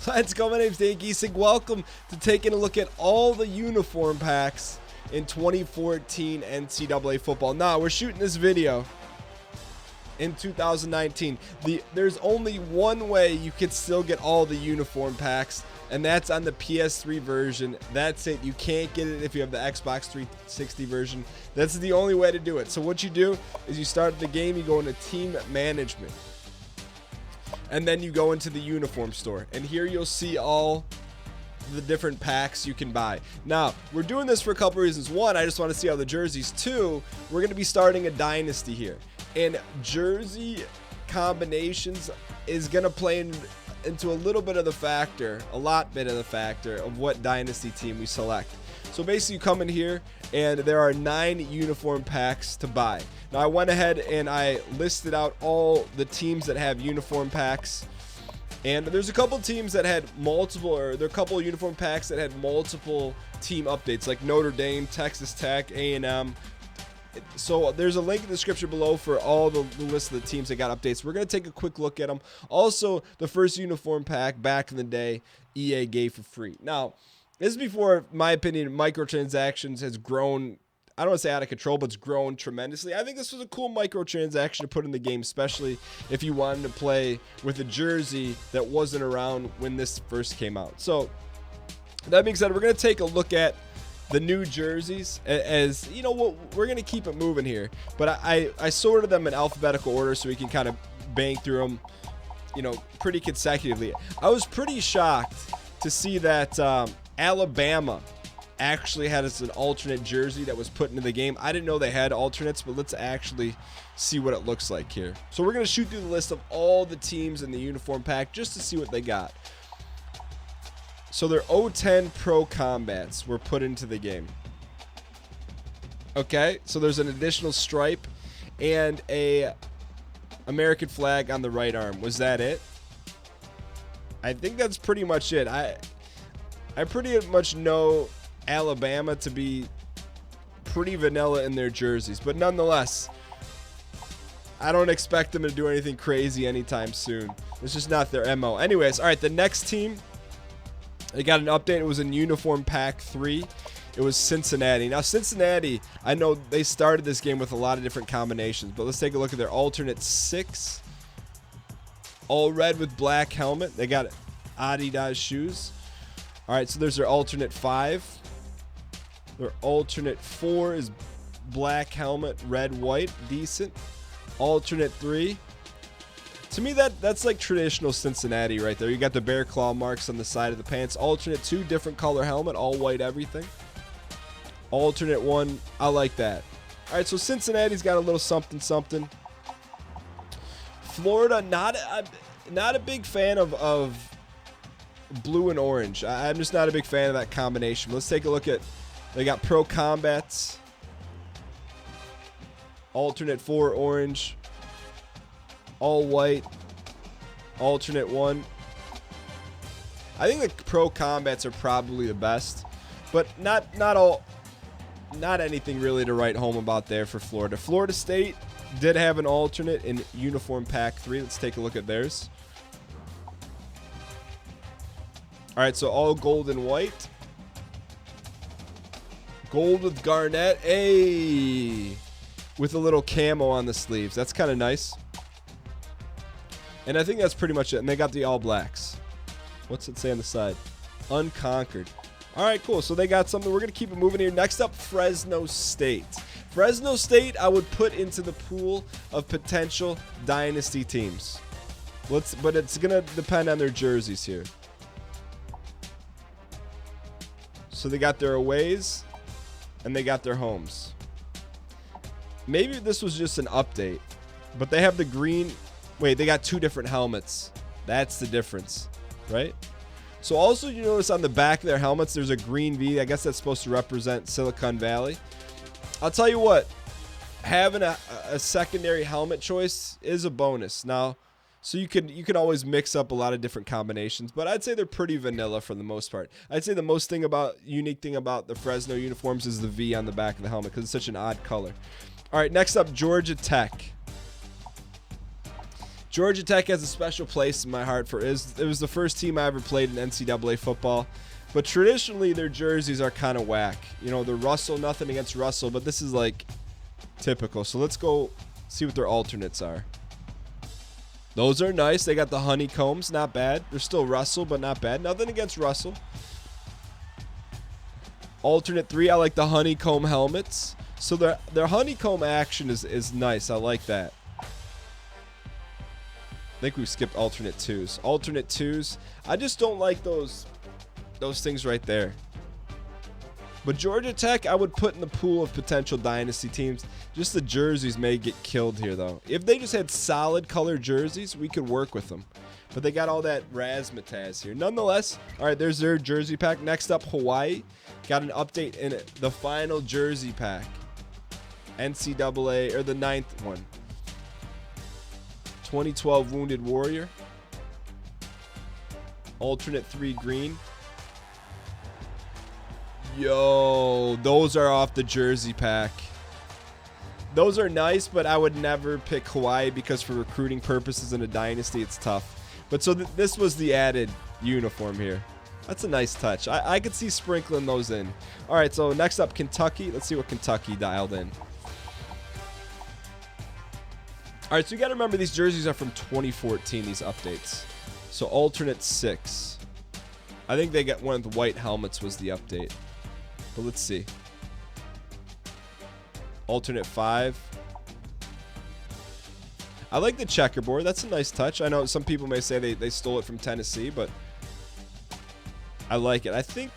Let's go. My name's Dave Giesing. Welcome to taking a look at all the uniform packs in 2014 NCAA football. Now, we're shooting this video in 2019. There's only one way you can still get all the uniform packs, and that's on the PS3 version. That's it. You can't get it if you have the Xbox 360 version. That's the only way to do it. So what you do is you start the game, you go into team management, and then you go into the uniform store, and here you'll see all the different packs you can buy. Now, we're doing this for a couple reasons. One, I just want to see how the jerseys. Two, we're going to be starting a dynasty here, and jersey combinations is going to play into a little bit of the factor, a lot bit of the factor of what dynasty team we select. So basically, you come in here, and there are 9 uniform packs to buy. Now, I went ahead and I listed out all the teams that have uniform packs. And there's a couple teams that had multiple, or there are a couple of uniform packs that had multiple team updates, like Notre Dame, Texas Tech, A&M. So there's a link in the description below for all the list of the teams that got updates. We're going to take a quick look at them. Also, the first uniform pack back in the day, EA gave for free. Now, this is before, in my opinion, microtransactions has grown, I don't want to say out of control, but it's grown tremendously. I think this was a cool microtransaction to put in the game, especially if you wanted to play with a jersey that wasn't around when this first came out. So, that being said, we're going to take a look at the new jerseys. As you know, we're going to keep it moving here, but I sorted them in alphabetical order so we can kind of bang through them, you know, pretty consecutively. I was pretty shocked to see that Alabama actually had an alternate jersey that was put into the game. I didn't know they had alternates, but let's actually see what it looks like here. So we're going to shoot through the list of all the teams in the uniform pack just to see what they got. So their 010 Pro Combats were put into the game. Okay, so there's an additional stripe and a American flag on the right arm. Was that it? I think that's pretty much it. I pretty much know Alabama to be pretty vanilla in their jerseys, but nonetheless, I don't expect them to do anything crazy anytime soon. It's just not their MO. Anyways, all right, the next team, they got an update. It was in Uniform Pack 3. It was Cincinnati. Now, Cincinnati, I know they started this game with a lot of different combinations, but let's take a look at their alternate 6. All red with black helmet. They got Adidas shoes. All right, so there's their alternate 5. Their alternate 4 is black helmet, red, white. Decent. Alternate 3. To me, that's like traditional Cincinnati right there. You got the bear claw marks on the side of the pants. Alternate 2, different color helmet, all white everything. Alternate 1, I like that. All right, so Cincinnati's got a little something, something. Florida, not a big fan of blue and orange. I'm just not a big fan of that combination. Let's take a look at, they got Pro Combats. Alternate 4, orange. All white. Alternate 1. I think the Pro Combats are probably the best, but not anything really to write home about there for Florida. Florida State did have an alternate in Uniform Pack 3. Let's take a look at theirs. All right, so all gold and white. Gold with garnet. Hey! With a little camo on the sleeves. That's kind of nice. And I think that's pretty much it. And they got the all blacks. What's it say on the side? Unconquered. All right, cool. So they got something. We're going to keep it moving here. Next up, Fresno State. Fresno State, I would put into the pool of potential dynasty teams. But it's going to depend on their jerseys here. So they got their aways and they got their homes. Maybe this was just an update, but they have the green. Wait, they got 2 different helmets. That's the difference, right? So also, you notice on the back of their helmets, there's a green V. I guess that's supposed to represent Silicon Valley. I'll tell you what, having a secondary helmet choice is a bonus. Now, so you can always mix up a lot of different combinations, but I'd say they're pretty vanilla for the most part. I'd say the most unique thing about the Fresno uniforms is the V on the back of the helmet because it's such an odd color. All right, next up, Georgia Tech. Georgia Tech has a special place in my heart for it was the first team I ever played in NCAA football. But traditionally, their jerseys are kind of whack. You know, the Russell, nothing against Russell, but this is like typical. So let's go see what their alternates are. Those are nice. They got the honeycombs, not bad. They're still Russell, but not bad. Nothing against Russell. Alternate 3, I like the honeycomb helmets. So their honeycomb action is nice. I like that. I think we skipped alternate 2s. Alternate 2s, I just don't like those things right there. But Georgia Tech, I would put in the pool of potential dynasty teams. Just the jerseys may get killed here, though. If they just had solid colored jerseys, we could work with them. But they got all that razzmatazz here. Nonetheless, all right, there's their jersey pack. Next up, Hawaii. Got an update in it. The final jersey pack. NCAA, or the 9th one. 2012 Wounded Warrior. Alternate 3 green. Yo, those are off the jersey pack. Those are nice, but I would never pick Hawaii because for recruiting purposes in a dynasty, it's tough. But so this was the added uniform here. That's a nice touch. I could see sprinkling those in. All right, so next up, Kentucky. Let's see what Kentucky dialed in. All right, so you got to remember these jerseys are from 2014, these updates. So alternate 6. I think they got one of the white helmets was the update. But let's see. Alternate 5. I like the checkerboard. That's a nice touch. I know some people may say they stole it from Tennessee, but I like it. I think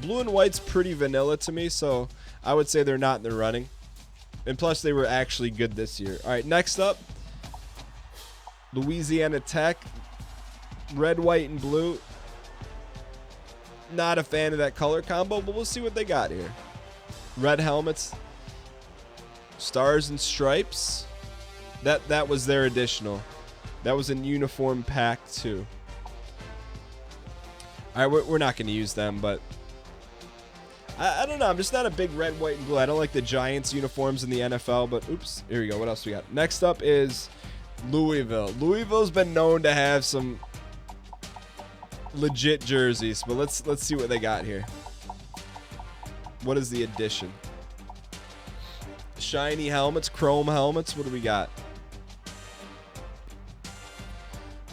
blue and white's pretty vanilla to me, so I would say they're not in the running. And plus, they were actually good this year. All right, next up, Louisiana Tech. Red, white, and blue. Not a fan of that color combo, but we'll see what they got here. Red helmets. Stars and stripes. That was their additional. That was in uniform pack 2. All right, we're not going to use them, but I don't know. I'm just not a big red, white, and blue. I don't like the Giants uniforms in the NFL, but oops. Here we go. What else we got? Next up is Louisville. Louisville's been known to have some legit jerseys, but let's see what they got here. What is the addition? Shiny helmets, chrome helmets. What do we got?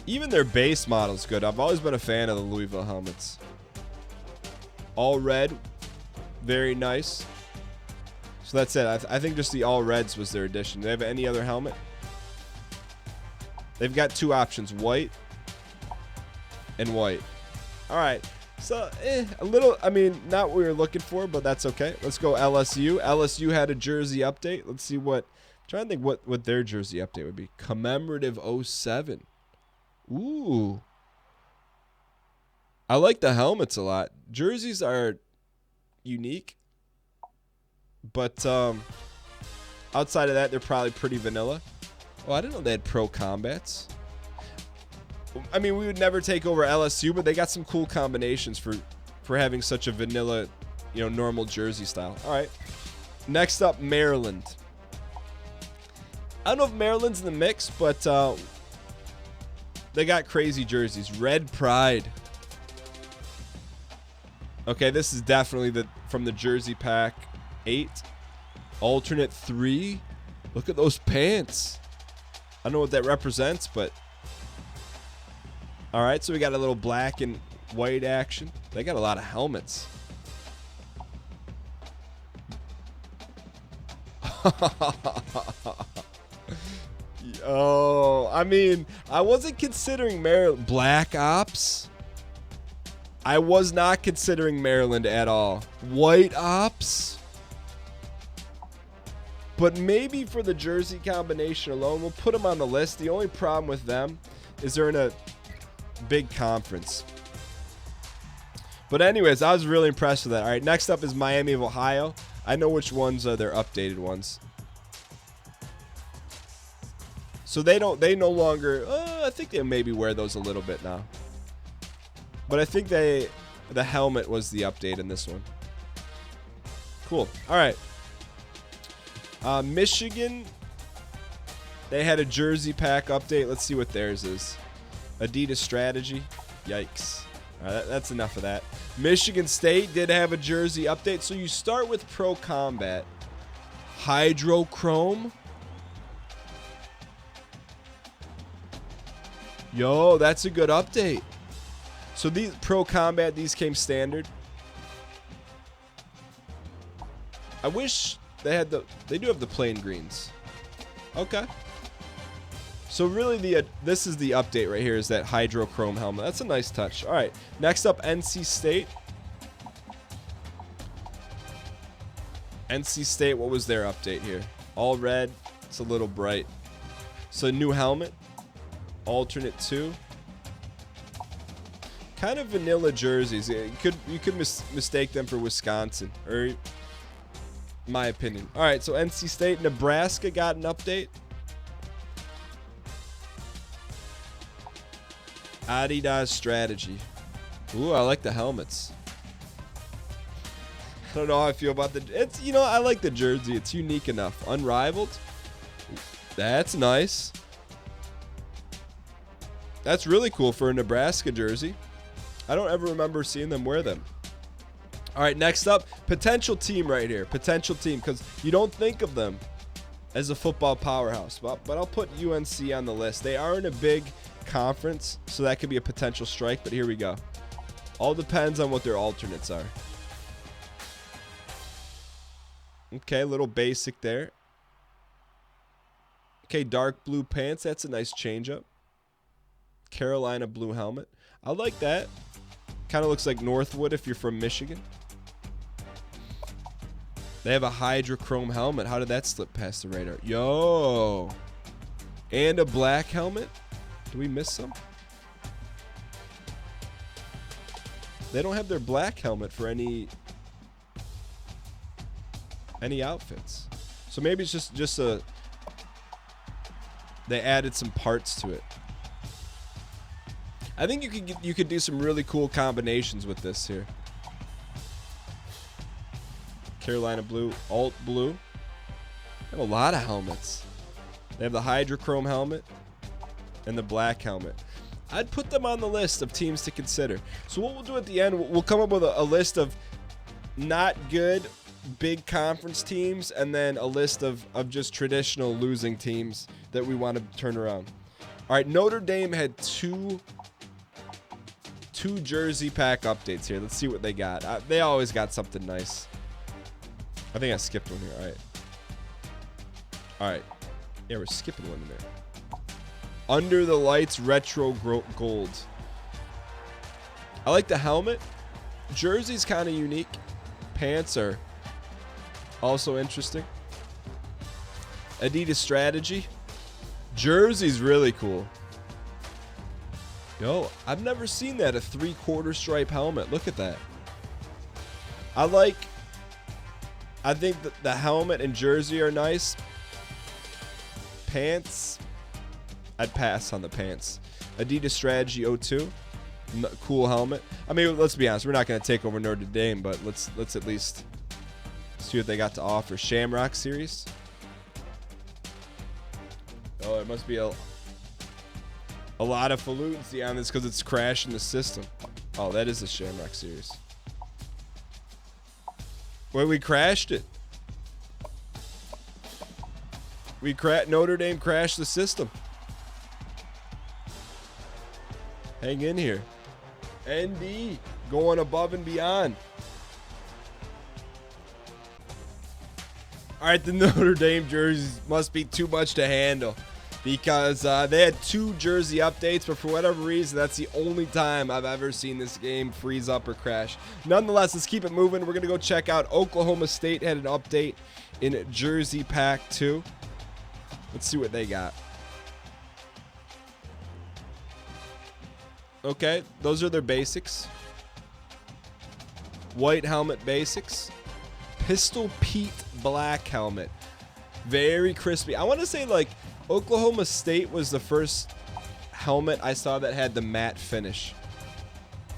Even their base model's good. I've always been a fan of the Louisville helmets. All red, very nice. So that's it. I think just the all reds was their addition. Do they have any other helmet? They've got 2 options, white and white. All right, so a little, I mean, not what we were looking for, but that's okay. Let's go LSU. LSU had a jersey update. Let's see what, I'm trying to think what their jersey update would be. Commemorative 07. Ooh. I like the helmets a lot. Jerseys are unique, but outside of that, they're probably pretty vanilla. Oh, I didn't know they had pro combats. I mean, we would never take over LSU, but they got some cool combinations for having such a vanilla, you know, normal jersey style. All right. Next up, Maryland. I don't know if Maryland's in the mix, but they got crazy jerseys. Red Pride. Okay, this is definitely from the jersey pack 8. Alternate 3. Look at those pants. I don't know what that represents, but all right, so we got a little black and white action. They got a lot of helmets. Oh, I mean, I wasn't considering Maryland. Black Ops? I was not considering Maryland at all. White Ops? But maybe for the jersey combination alone, we'll put them on the list. The only problem with them is they're in a big conference. But anyways, I was really impressed with that. All right, next up is Miami of Ohio. I know which ones are their updated ones. So they no longer, I think they maybe wear those a little bit now. But I think the helmet was the update in this one. Cool. All right. Michigan. They had a jersey pack update. Let's see what theirs is. Adidas strategy. Yikes. All right, that's enough of that. Michigan State did have a jersey update. So you start with Pro Combat. Hydrochrome. Yo, that's a good update. So these Pro Combat, these came standard. I wish they had they do have the plain greens. Okay. So really this is the update right here, is that hydrochrome helmet. That's a nice touch. All right, next up, NC State. NC State, what was their update here? All red. It's a little bright. So new helmet. Alternate 2. Kind of vanilla jerseys. You could mistake them for Wisconsin, or my opinion. All right, so NC State. Nebraska got an update. Adidas strategy. Ooh, I like the helmets. I don't know how I feel about it's, you know, I like the jersey. It's unique enough. Unrivaled. That's nice. That's really cool for a Nebraska jersey. I don't ever remember seeing them wear them. All right, next up, potential team right here. Potential team, because you don't think of them as a football powerhouse. But I'll put UNC on the list. They are in a big conference, so that could be a potential strike. But here we go. All depends on what their alternates are. Okay, a little basic there. Okay, dark blue pants. That's a nice change up. Carolina blue helmet. I like that. Kind of looks like Northwood if you're from Michigan. They have a hydrochrome helmet. How did that slip past the radar? Yo. And a black helmet. Do we miss some? They don't have their black helmet for any outfits. So maybe it's just a they added some parts to it. I think you could do some really cool combinations with this here. Carolina blue, alt blue. They have a lot of helmets. They have the hydrochrome helmet and the black helmet. I'd put them on the list of teams to consider. So what we'll do at the end, we'll come up with a list of not good big conference teams, and then a list of just traditional losing teams that we want to turn around. All right, Notre Dame had two jersey pack updates here. Let's see what they got. They always got something nice. I think I skipped one here. All right. All right. Yeah, we're skipping one in there. Under the Lights retro gold. I like the helmet. Jersey's kind of unique. Pants are also interesting. Adidas strategy. Jersey's really cool. Yo, I've never seen that, a 3/4 stripe helmet. Look at that. I think that the helmet and jersey are nice. Pants, I'd pass on the pants. Adidas strategy 02. Cool helmet. I mean, let's be honest, we're not going to take over Notre Dame, but let's at least see what they got to offer. Shamrock series. Oh, it must be a lot of fluency on this because it's crashing the system. Oh, that is a Shamrock series. Wait, we crashed it. Notre Dame crashed the system. Hang in here. ND going above and beyond. All right, the Notre Dame jerseys must be too much to handle, because they had 2 jersey updates, but for whatever reason, that's the only time I've ever seen this game freeze up or crash. Nonetheless, let's keep it moving. We're going to go check out Oklahoma State had an update in Jersey Pack 2. Let's see what they got. Okay, those are their basics. White helmet basics. Pistol Pete black helmet. Very crispy. I want to say, like, Oklahoma State was the first helmet I saw that had the matte finish.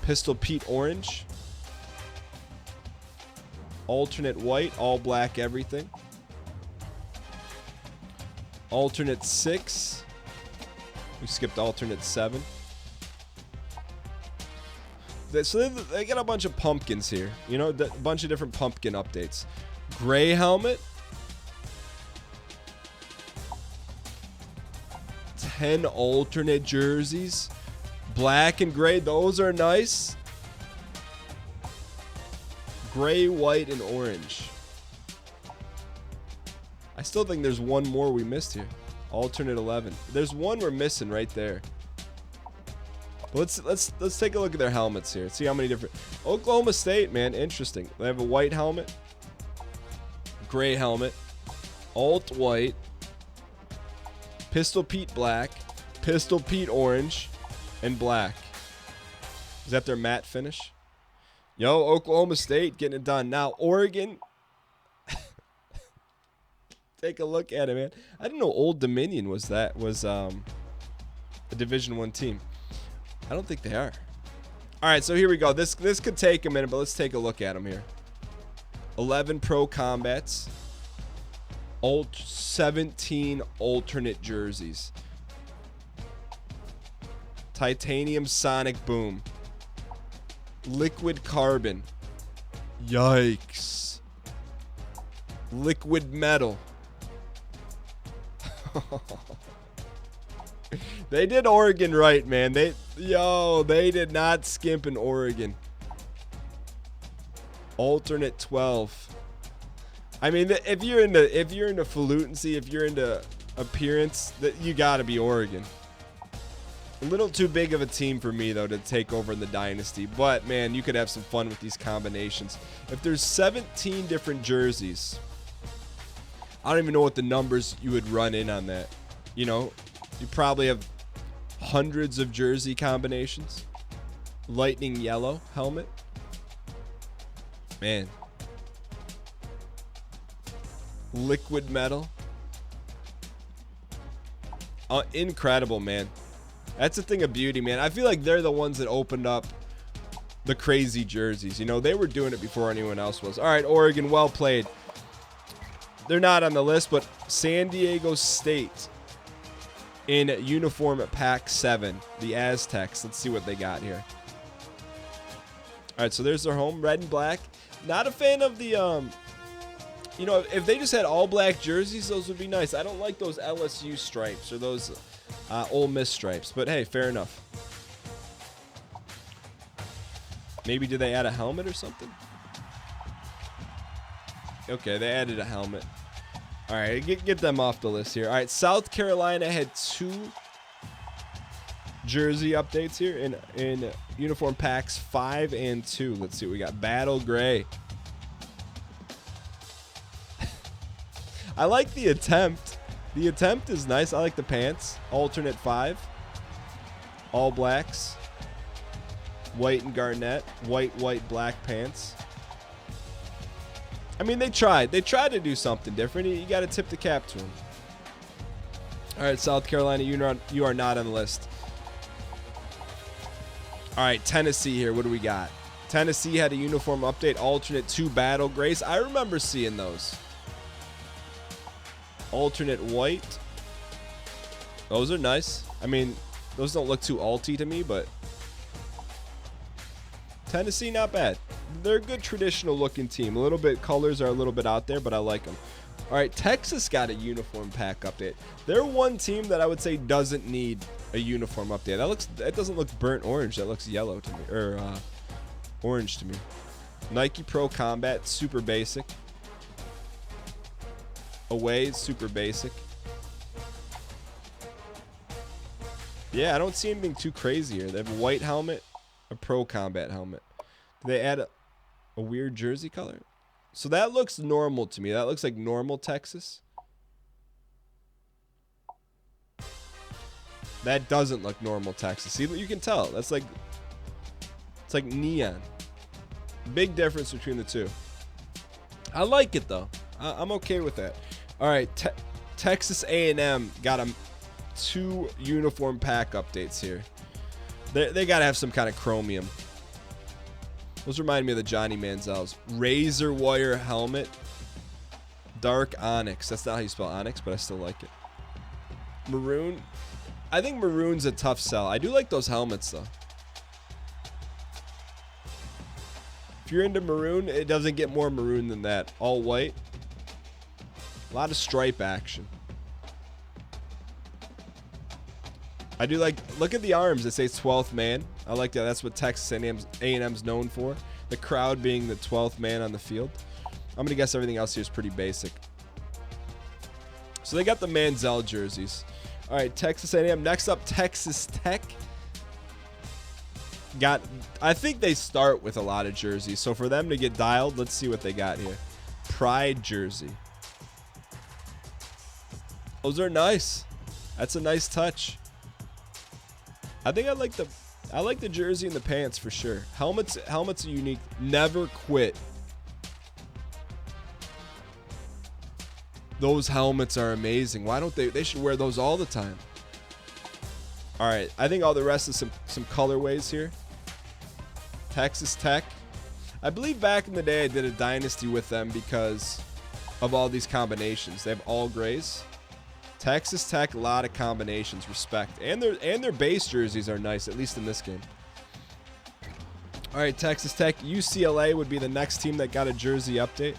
Pistol Pete orange. Alternate white, all black everything. Alternate 6. We skipped alternate 7. So they got a bunch of pumpkins here. You know, a bunch of different pumpkin updates. Gray helmet. 10 alternate jerseys. Black and gray. Those are nice. Gray, white, and orange. I still think there's one more we missed here. Alternate 11. There's one we're missing right there. Let's take a look at their helmets here. See how many different. Oklahoma State, man, interesting. They have a white helmet, gray helmet, alt white, Pistol Pete black, Pistol Pete orange, and black. Is that their matte finish? Yo, Oklahoma State getting it done. Now Oregon. Take a look at it, man. I didn't know Old Dominion was a Division I team. I don't think they are. All right, so here we go. This could take a minute, but let's take a look at them here. 11 pro combats. 17 alternate jerseys. Titanium Sonic Boom. Liquid Carbon. Yikes. Liquid Metal. They did Oregon right, man. They did not skimp in Oregon. Alternate 12. I mean, if you're into falutency, if you're into appearance, that you gotta be Oregon. A little too big of a team for me though to take over in the Dynasty, but man, you could have some fun with these combinations. If there's 17 different jerseys, I don't even know what the numbers you would run in on that. You know, you probably have hundreds of jersey combinations. Lightning yellow helmet. Man. Liquid metal. Incredible, man. That's a thing of beauty, man. I feel like they're the ones that opened up the crazy jerseys. You know, they were doing it before anyone else was. All right, Oregon, well played. They're not on the list, but San Diego State in uniform at pack 7, the Aztecs. Let's see what they got here. All right, so there's their home, red and black. Not a fan of the, you know, if they just had all black jerseys, those would be nice. I don't like those LSU stripes or those Ole Miss stripes, but hey, fair enough. Maybe did they add a helmet or something? Okay, they added a helmet. All right, get them off the list here. All right, South Carolina had 2 jersey updates here in uniform packs 5 and 2. Let's see what we got. Battle gray. I like the attempt. The attempt is nice. I like the pants. Alternate 5. All blacks. White and garnet. White, black pants. I mean, they tried. They tried to do something different. You got to tip the cap to them. All right, South Carolina, you are not on the list. All right, Tennessee here. What do we got? Tennessee had a uniform update. Alternate 2 battle grays. I remember seeing those. Alternate white. Those are nice. I mean, those don't look too alty to me, but Tennessee, not bad. They're a good traditional looking team. A little bit, colors are a little bit out there, but I like them. All right, Texas got a uniform pack update. They're one team that I would say doesn't need a uniform update. That doesn't look burnt orange. That looks yellow to me, or orange to me. Nike Pro Combat, super basic. Away, super basic. Yeah, I don't see anything too crazy here. They have a white helmet, a Pro Combat helmet. Do they add a weird jersey color? So that looks normal to me. That looks like normal Texas. That doesn't look normal Texas. See, you can tell. That's like, it's like neon. Big difference between the two. I like it though. I'm okay with that. All right, Texas A&M got 2 uniform pack updates here. They got to have some kind of chromium. Those remind me of the Johnny Manziel's. Razor wire helmet. Dark onyx. That's not how you spell onyx, but I still like it. Maroon. I think maroon's a tough sell. I do like those helmets though. If you're into maroon, it doesn't get more maroon than that. All white. A lot of stripe action. I do like, look at the arms. It says 12th man. I like that. That's what Texas A&M's known for. The crowd being the 12th man on the field. I'm going to guess everything else here is pretty basic. So they got the Manziel jerseys. All right, Texas A&M. Next up, Texas Tech. I think they start with a lot of jerseys. So for them to get dialed, let's see what they got here. Pride jersey. Those are nice. That's a nice touch. I think I like the jersey and the pants for sure. Helmets are unique. Never quit. Those helmets are amazing. Why don't they should wear those all the time. All right, I think all the rest is some colorways here. Texas Tech. I believe back in the day I did a dynasty with them because of all these combinations. They have all grays. Texas Tech, a lot of combinations, respect. And their base jerseys are nice, at least in this game. All right, Texas Tech. UCLA would be the next team that got a jersey update.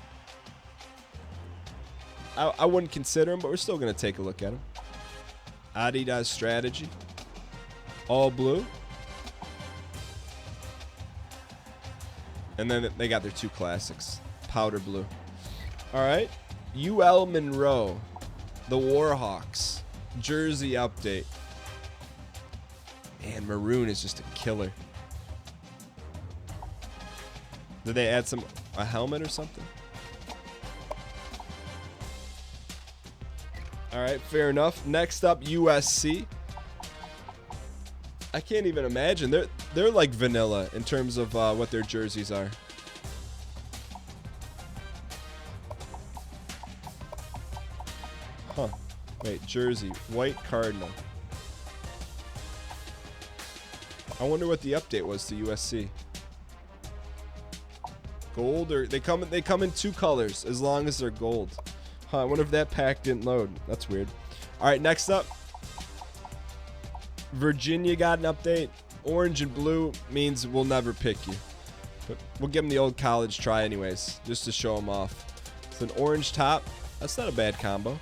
I wouldn't consider them, but we're still going to take a look at them. Adidas strategy. All blue. And then they got their two classics. Powder blue. All right. UL Monroe. The Warhawks. Jersey update. Man, maroon is just a killer. Did they add a helmet or something? All right, fair enough. Next up, USC. I can't even imagine. They're like vanilla in terms of what their jerseys are. Huh. Wait, jersey. White Cardinal. I wonder what the update was to USC. Gold, or they come in two colors as long as they're gold. Huh, I wonder if that pack didn't load. That's weird. All right, next up. Virginia got an update. Orange and blue means we'll never pick you. But we'll give them the old college try anyways, just to show them off. It's an orange top. That's not a bad combo.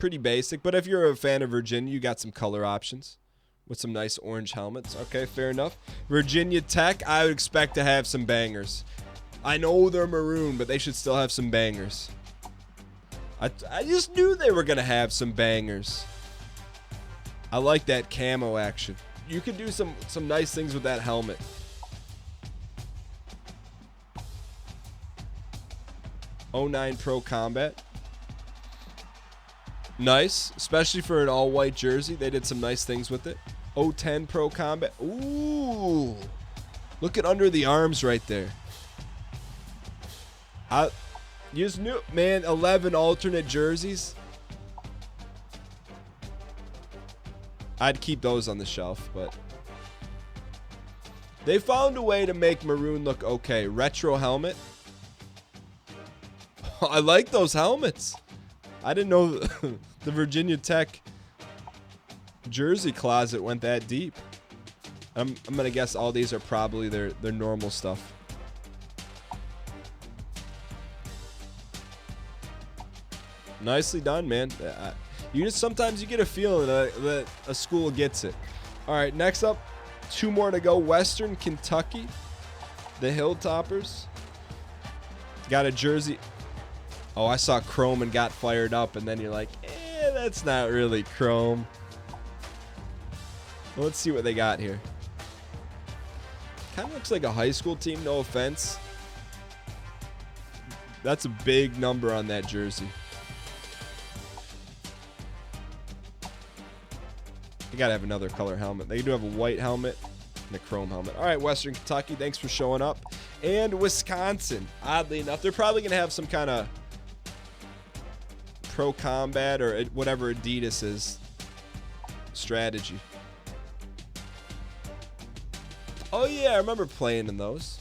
Pretty basic, but if you're a fan of Virginia, you got some color options with some nice orange helmets. Okay, fair enough. Virginia Tech, I would expect to have some bangers. I know they're maroon, but they should still have some bangers. I just knew they were going to have some bangers. I like that camo action. You could do some nice things with that helmet. '09 Pro Combat. Nice, especially for an all-white jersey. They did some nice things with it. '10 Pro Combat. Ooh. Look at under the arms right there. You just knew, man, 11 alternate jerseys. I'd keep those on the shelf, but they found a way to make maroon look okay. Retro helmet. I like those helmets. I didn't know the Virginia Tech jersey closet went that deep. I'm gonna guess all these are probably their normal stuff. Nicely done, man. Sometimes you get a feeling that a school gets it. All right, next up, two more to go. Western Kentucky, the Hilltoppers. Got a jersey. Oh, I saw chrome and got fired up, and then you're like, that's not really chrome. Well, let's see what they got here. Kind of looks like a high school team, no offense. That's a big number on that jersey. They gotta have another color helmet. They do have a white helmet and a chrome helmet. All right, Western Kentucky, thanks for showing up. And Wisconsin, oddly enough, they're probably gonna have some kind of Pro Combat or whatever Adidas is strategy. Oh yeah, I remember playing in those.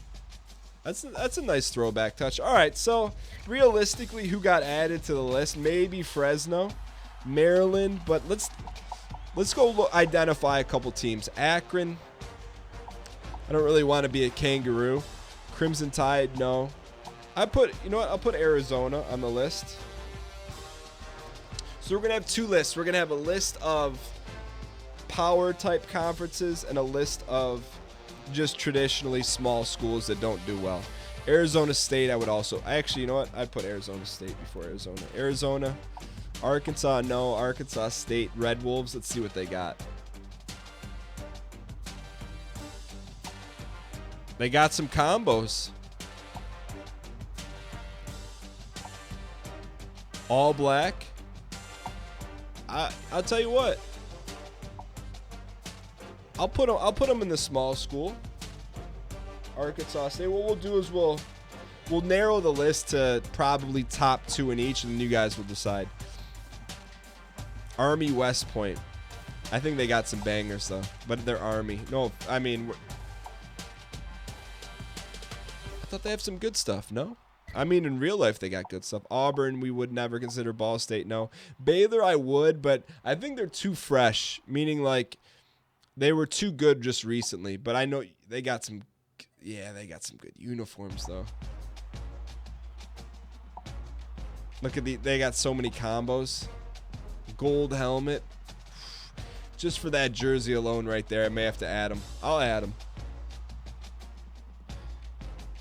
That's a nice throwback touch. All right, so realistically, who got added to the list? Maybe Fresno, Maryland, but let's go identify a couple teams. Akron. I don't really want to be a kangaroo. Crimson Tide, no. You know what? I'll put Arizona on the list. So we're gonna have two lists. We're gonna have a list of power type conferences and a list of just traditionally small schools that don't do well. Arizona State, I would also. Actually, you know what? I'd put Arizona State before Arizona. Arizona, Arkansas, no. Arkansas State, Red Wolves. Let's see what they got. They got some combos. All black. I'll tell you what. I'll put them in the small school. Arkansas State. What we'll do is we'll narrow the list to probably top 2 in each, and you guys will decide. Army West Point. I think they got some bangers though, but they're Army. No, I mean, I thought they have some good stuff. No, I mean in real life they got good stuff. Auburn, we would never consider. Ball State, no. Baylor, I would, but I think they're too fresh. Meaning like they were too good just recently. But I know they got some. Yeah, they got some good uniforms though. Look at they got so many combos. Gold helmet. Just for that jersey alone right there, I may have to add them. I'll add them.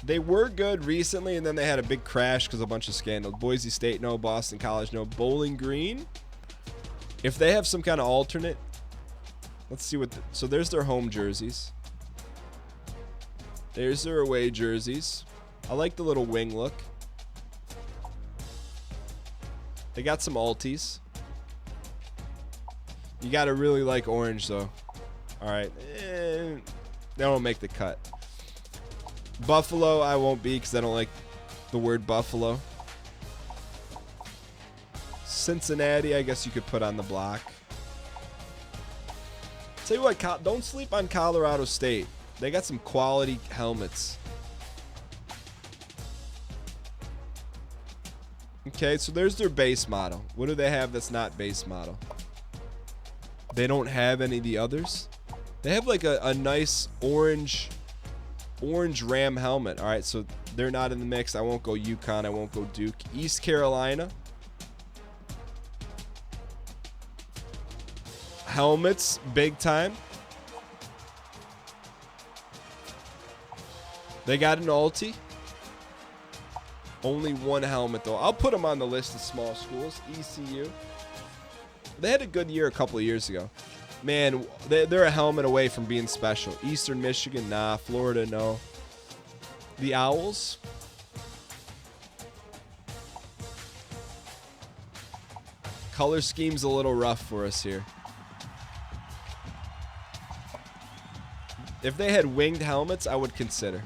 They were good recently, and then they had a big crash because of a bunch of scandals. Boise State, no. Boston College, no. Bowling Green. If they have some kind of alternate, let's see what. So there's their home jerseys. There's their away jerseys. I like the little wing look. They got some alties. You got to really like orange, though. All right. They don't make the cut. Buffalo, I won't be because I don't like the word buffalo. Cincinnati, I guess you could put on the block. Tell you what, don't sleep on Colorado State. They got some quality helmets. Okay, so there's their base model. What do they have that's not base model? They don't have any of the others. They have like a nice orange Ram helmet. All right, so they're not in the mix. I won't go UConn. I won't go Duke. East Carolina. Helmets, big time. They got an ulti. Only one helmet, though. I'll put them on the list of small schools. ECU. They had a good year a couple of years ago. Man, they're a helmet away from being special. Eastern Michigan, nah. Florida, no. The Owls. Color scheme's a little rough for us here. If they had winged helmets, I would consider.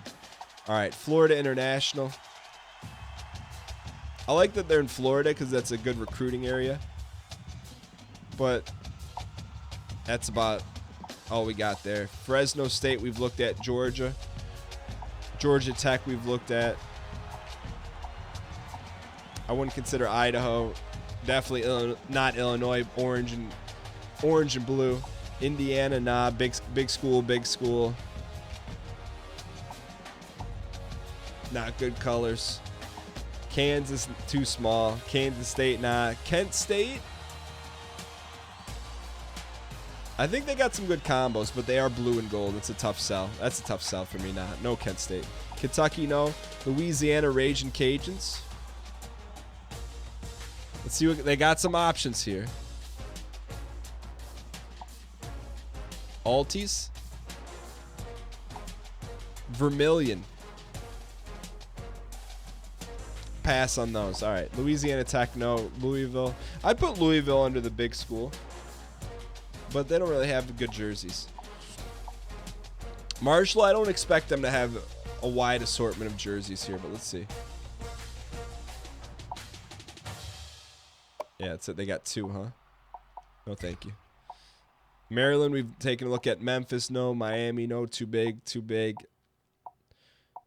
All right, Florida International. I like that they're in Florida because that's a good recruiting area. But that's about all we got there. Fresno State, we've looked at. Georgia. Georgia Tech, we've looked at. I wouldn't consider Idaho. Definitely not Illinois. Orange and blue. Indiana, nah. Big school. Not good colors. Kansas, too small. Kansas State, nah. Kent State. I think they got some good combos, but they are blue and gold. It's a tough sell. That's a tough sell for me. No Kent State. Kentucky, no. Louisiana Raging Cajuns. Let's see what they got. Some options here. Alties. Vermilion. Pass on those. All right. Louisiana Tech, no. Louisville. I'd put Louisville under the big school. But they don't really have good jerseys. Marshall, I don't expect them to have a wide assortment of jerseys here, but let's see. Yeah, that's it. They got two, huh? No, thank you. Maryland, we've taken a look at. Memphis, no. Miami, no. Too big.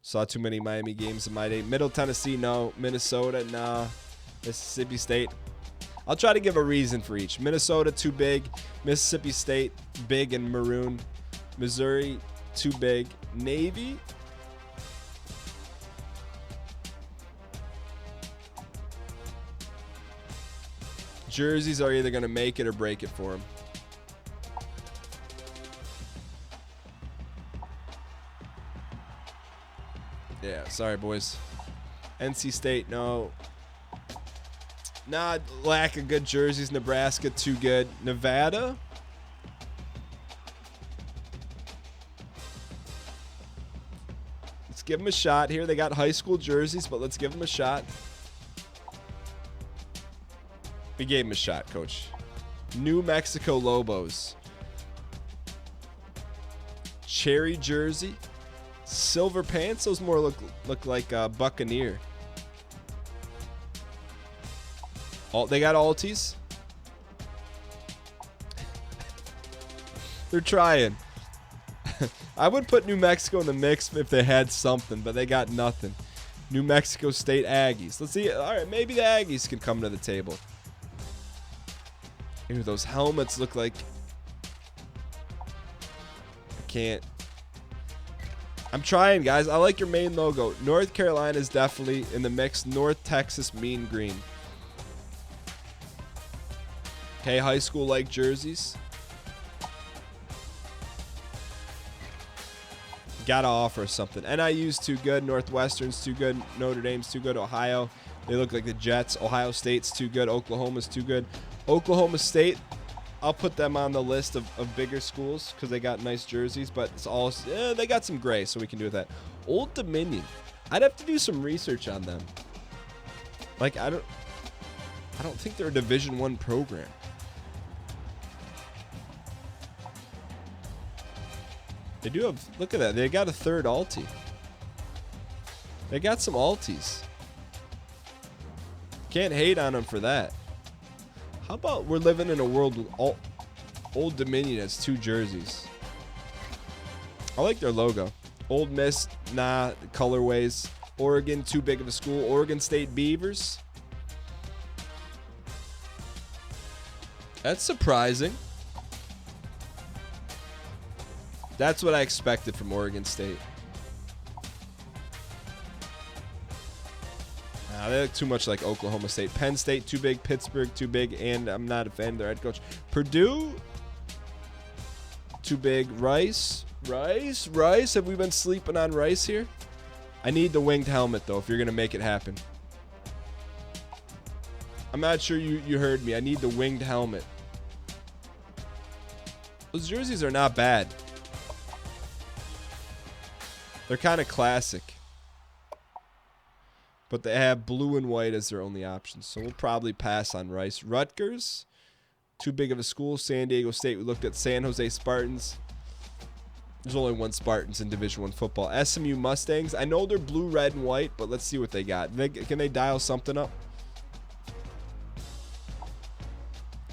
Saw too many Miami games in my day. Middle Tennessee, no. Minnesota, nah. Mississippi State. I'll try to give a reason for each. Minnesota, too big. Mississippi State, big and maroon. Missouri, too big. Navy. Jerseys are either going to make it or break it for them. Yeah, sorry, boys. NC State, no. Nah, lack of good jerseys. Nebraska, too good. Nevada. Let's give them a shot here. They got high school jerseys, but let's give them a shot. We gave him a shot, Coach. New Mexico Lobos. Cherry jersey. Silver pants. Those more look like Buccaneer. They got Alties. They're trying. I would put New Mexico in the mix if they had something, but they got nothing. New Mexico State Aggies. Let's see. All right, maybe the Aggies can come to the table. Ew, those helmets look like... I can't. I'm trying, guys. I like your main logo. North Carolina is definitely in the mix. North Texas Mean Green. Okay, high school like jerseys. Gotta offer something. NIU's too good. Northwestern's too good. Notre Dame's too good. Ohio, they look like the Jets. Ohio State's too good. Oklahoma's too good. Oklahoma State, I'll put them on the list of bigger schools because they got nice jerseys, but it's all they got some gray, so we can do with that. Old Dominion, I'd have to do some research on them. Like I don't think they're a Division I program. They do have, look at that, they got a third Altie. They got some Alties. Can't hate on them for that. How about we're living in a world with Old Dominion has 2 jerseys. I like their logo. Old Miss, nah, colorways. Oregon, too big of a school. Oregon State Beavers. That's surprising. That's what I expected from Oregon State. They look too much like Oklahoma State. Penn State, too big. Pittsburgh, too big. And I'm not a fan of their head coach. Purdue, too big. Rice. Have we been sleeping on Rice here? I need the winged helmet, though, if you're going to make it happen. I'm not sure you heard me. I need the winged helmet. Those jerseys are not bad. They're kind of classic. But they have blue and white as their only options. So we'll probably pass on Rice. Rutgers, too big of a school. San Diego State, we looked at San Jose Spartans. There's only one Spartans in Division I football. SMU Mustangs, I know they're blue, red, and white, but let's see what they got. Can they dial something up?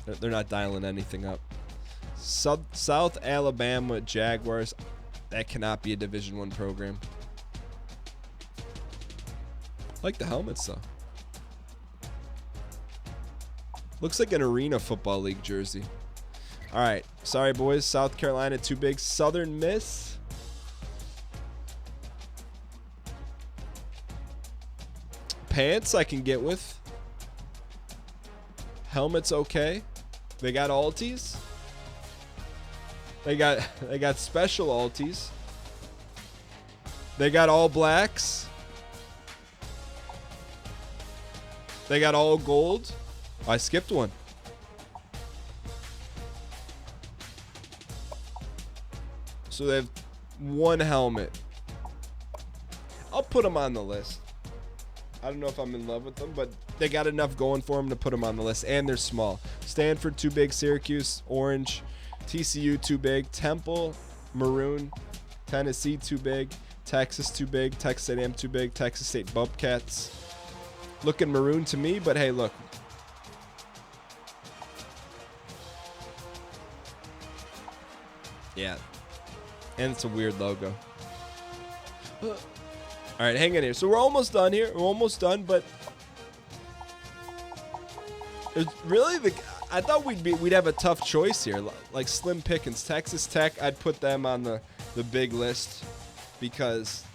They're not dialing anything up. South Alabama Jaguars, that cannot be a Division I program. I like the helmets, though. Looks like an Arena Football League jersey. All right. Sorry, boys. South Carolina, too big. Southern Miss. Pants I can get with. Helmets okay. They got Alties. They got special Alties. They got all blacks. They got all gold. Oh, I skipped one. So they have one helmet. I'll put them on the list. I don't know if I'm in love with them, but they got enough going for them to put them on the list. And they're small. Stanford, too big. Syracuse, orange. TCU, too big. Temple, maroon. Tennessee, too big. Texas, too big. Texas A&M, too big. Texas State Bobcats. Looking maroon to me, but hey, look. Yeah. And it's a weird logo. All right, hang in here. So we're almost done here. We're almost done, but it's really I thought we'd have a tough choice here. Like slim pickings. Texas Tech, I'd put them on the big list because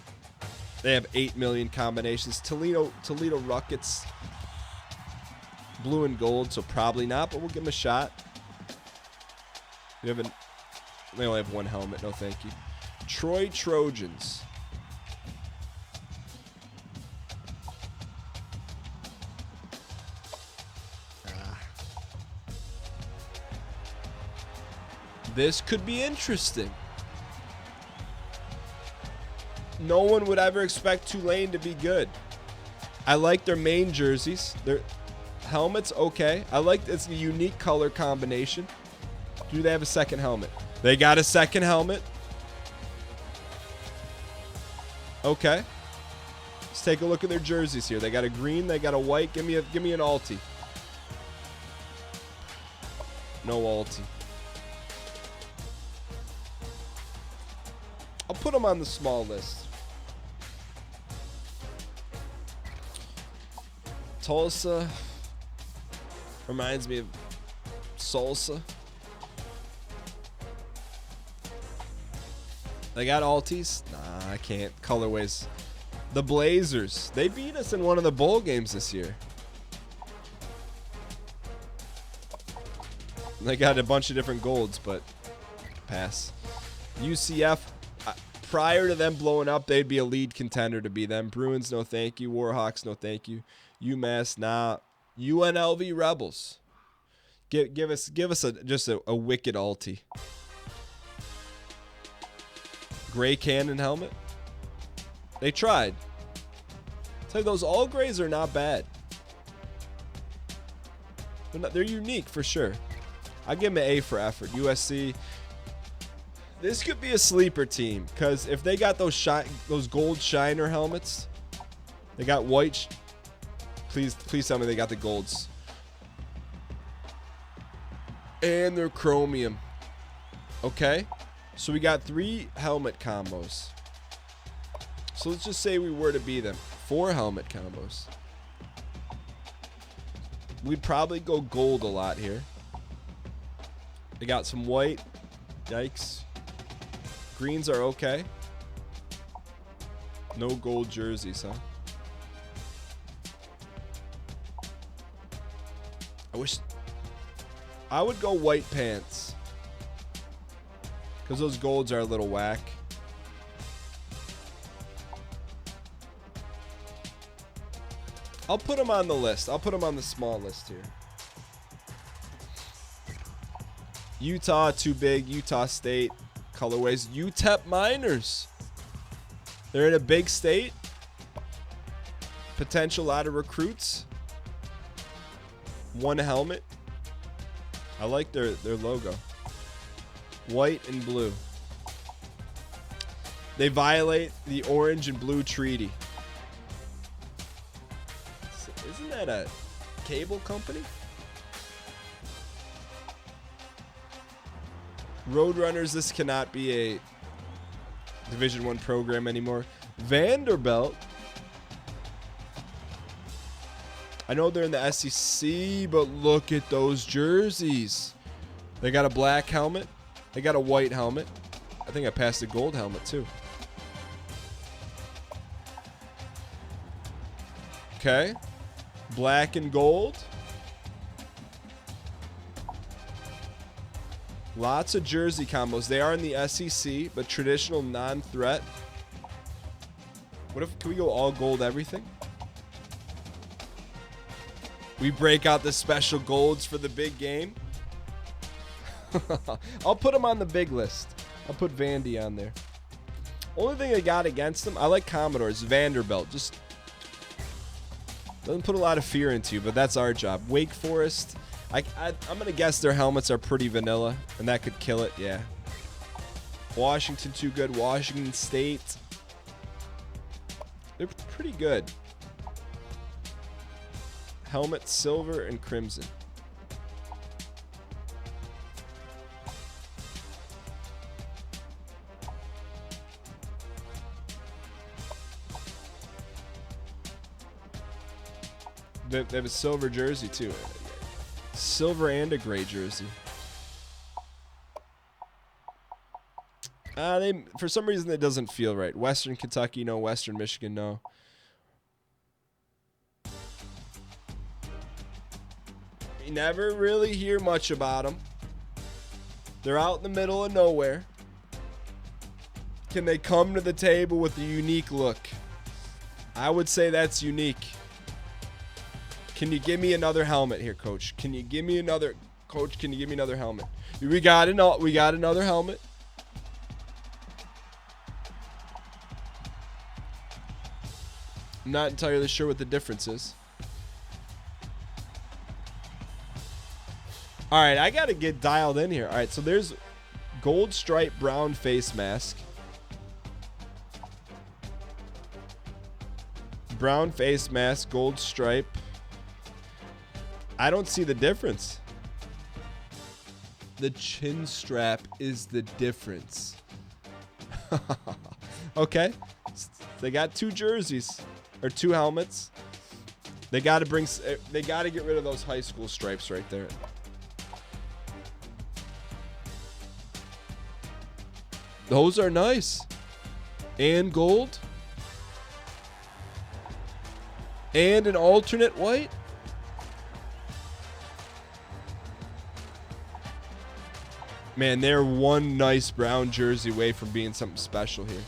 they have 8 million combinations. Toledo Rockets, blue and gold, so probably not, but we'll give them a shot. They only have one helmet. No, thank you. Troy Trojans. This could be interesting. No one would ever expect Tulane to be good. I like their main jerseys. Their helmets, okay. I like it's a unique color combination. Do they have a second helmet? They got a second helmet. Okay. Let's take a look at their jerseys here. They got a green, they got a white. Give me an alti. No alti. I'll put them on the small list. Tulsa reminds me of salsa. They got alties? Nah, I can't. Colorways. The Blazers. They beat us in one of the bowl games this year. They got a bunch of different golds, but pass. UCF. Prior to them blowing up, they'd be a lead contender to be them. Bruins, no thank you. Warhawks, no thank you. UMass, nah. UNLV Rebels. Give us just a wicked alti. Gray cannon helmet. They tried. Tell you, those all grays are not bad. They're unique for sure. I'll give them an A for effort. USC. This could be a sleeper team because if they got those gold shiner helmets, they got white. Please tell me they got the golds. And they're chromium. Okay. So we got 3 helmet combos. So let's just say we were to be them. 4 helmet combos. We'd probably go gold a lot here. They got some white. Yikes. Greens are okay. No gold jerseys, huh? I would go white pants. Because those golds are a little whack. I'll put them on the list. I'll put them on the small list here. Utah, too big. Utah State. Colorways. UTEP Miners. They're in a big state. Potential lot of recruits. 1 helmet. I like their logo. White and blue. They violate the orange and blue treaty. Isn't that a cable company? Roadrunners, this cannot be a Division I program anymore. Vanderbilt. I know they're in the SEC, but look at those jerseys. They got a black helmet. They got a white helmet. I think I passed a gold helmet too. Okay. Black and gold. Lots of jersey combos. They are in the SEC, but traditional non-threat. What if, can we go all gold everything? We break out the special golds for the big game. I'll put them on the big list. I'll put Vandy on there. Only thing I got against them, I like Commodores. Vanderbilt. Just doesn't put a lot of fear into you, but that's our job. Wake Forest. I'm going to guess their helmets are pretty vanilla, and that could kill it, yeah. Washington, too good. Washington State. They're pretty good. Helmet, silver, and crimson. They have a silver jersey too. Silver and a gray jersey. For some reason that doesn't feel right. Western Kentucky, no. Western Michigan, no. You never really hear much about them. They're out in the middle of nowhere. Can they come to the table with a unique look? I would say that's unique. Can you give me another helmet here, Coach? Can you give me another... Coach, can you give me another helmet? We got another helmet. I'm not entirely sure what the difference is. All right, I got to get dialed in here. All right, so there's gold stripe brown face mask. Brown face mask, gold stripe. I don't see the difference. The chin strap is the difference. Okay. They got 2 jerseys or 2 helmets. They got to get rid of those high school stripes right there. Those are nice. And gold. And an alternate white. Man, they're one nice brown jersey away from being something special here.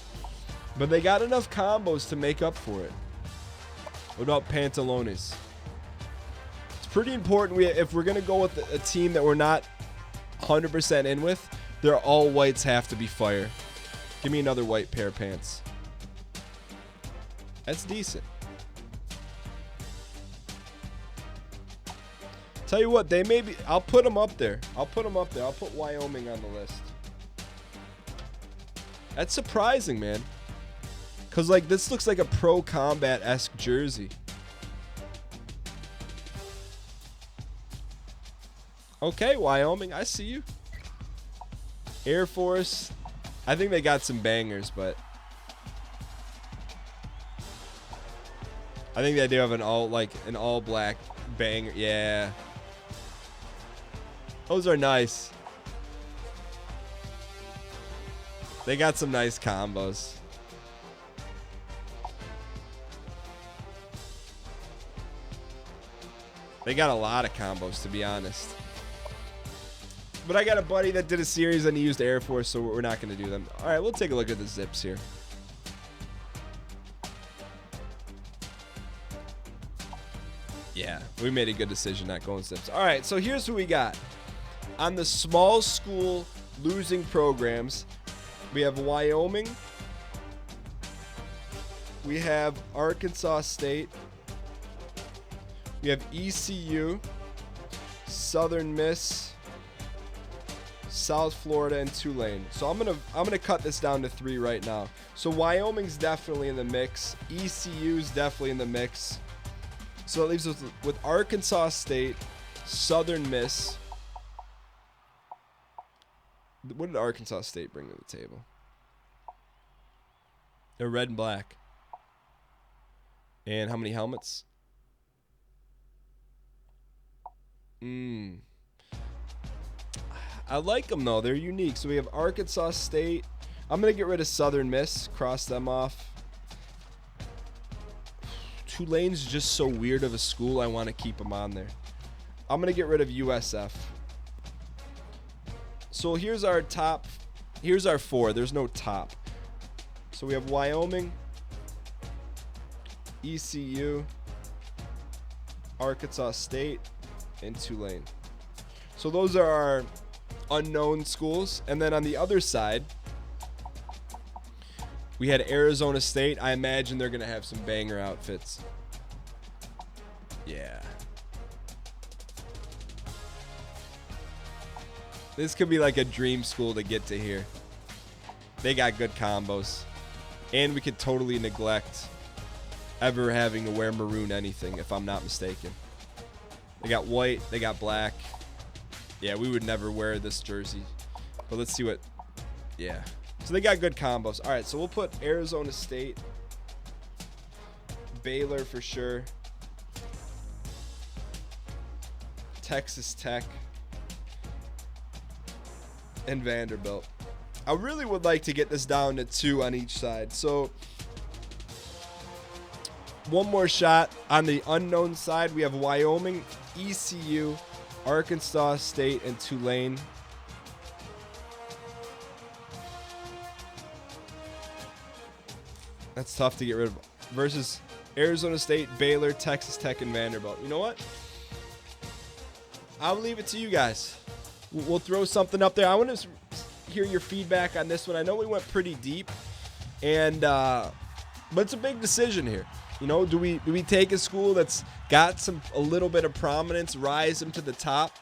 But they got enough combos to make up for it. What about pantalones? It's pretty important. If we're going to go with a team that we're not 100% in with, their all whites have to be fire. Give me another white pair of pants. That's decent. Tell you what, they may be... I'll put them up there. I'll put Wyoming on the list. That's surprising, man. Because, like, this looks like a pro combat-esque jersey. Okay, Wyoming, I see you. Air Force. I think they got some bangers, but... I think they do have an all-black banger. Yeah. Those are nice. They got some nice combos. They got a lot of combos, to be honest. But I got a buddy that did a series and he used Air Force, so we're not going to do them. All right, we'll take a look at the zips here. Yeah, we made a good decision not going zips. All right, so here's who we got. On the small school losing programs, we have Wyoming. We have Arkansas State. We have ECU, Southern Miss, South Florida, and Tulane. So I'm gonna cut this down to 3 right now. So Wyoming's definitely in the mix. ECU's definitely in the mix. So it leaves us with Arkansas State, Southern Miss. What did Arkansas State bring to the table? They're red and black. And how many helmets? I like them, though. They're unique. So we have Arkansas State. I'm going to get rid of Southern Miss. Cross them off. Tulane's just so weird of a school. I want to keep them on there. I'm going to get rid of USF. So here's our top. Here's our 4. There's no top. So we have Wyoming, ECU, Arkansas State, and Tulane. So those are our unknown schools. And then on the other side, we had Arizona State. I imagine they're going to have some banger outfits. Yeah. This could be like a dream school to get to here. They got good combos. And we could totally neglect ever having to wear maroon anything, if I'm not mistaken. They got white. They got black. Yeah, we would never wear this jersey. But let's see what... Yeah. So they got good combos. All right, so we'll put Arizona State. Baylor for sure. Texas Tech, and Vanderbilt. I really would like to get this down to 2 on each side. So one more shot on the unknown side. We have Wyoming, ECU, Arkansas State, and Tulane. That's tough to get rid of. Versus Arizona State, Baylor, Texas Tech, and Vanderbilt. You know what? I'll leave it to you guys. We'll throw something up there. I want to hear your feedback on this one. I know we went pretty deep, and but it's a big decision here. You know, do we take a school that's got a little bit of prominence, rise them to the top,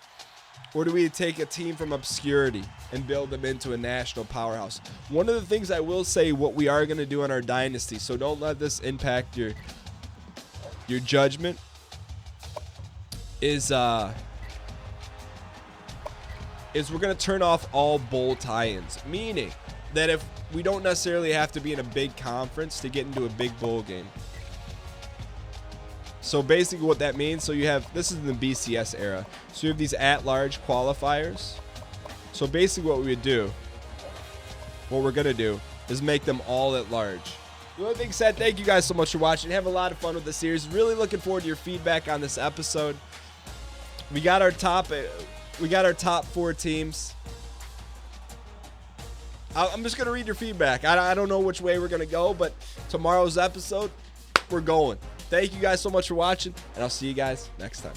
or do we take a team from obscurity and build them into a national powerhouse? One of the things I will say, what we are going to do on our dynasty, so don't let this impact your judgment, is we're going to turn off all bowl tie-ins, meaning that if we don't necessarily have to be in a big conference to get into a big bowl game. So basically what that means, so you have, this is in the BCS era, so you have these at-large qualifiers. So basically what we would do, what we're going to do, is make them all at large. With that being said, thank you guys so much for watching. Have a lot of fun with the series. Really looking forward to your feedback on this episode. We got our top 4 teams. I'm just going to read your feedback. I don't know which way we're going to go, but tomorrow's episode, we're going. Thank you guys so much for watching, and I'll see you guys next time.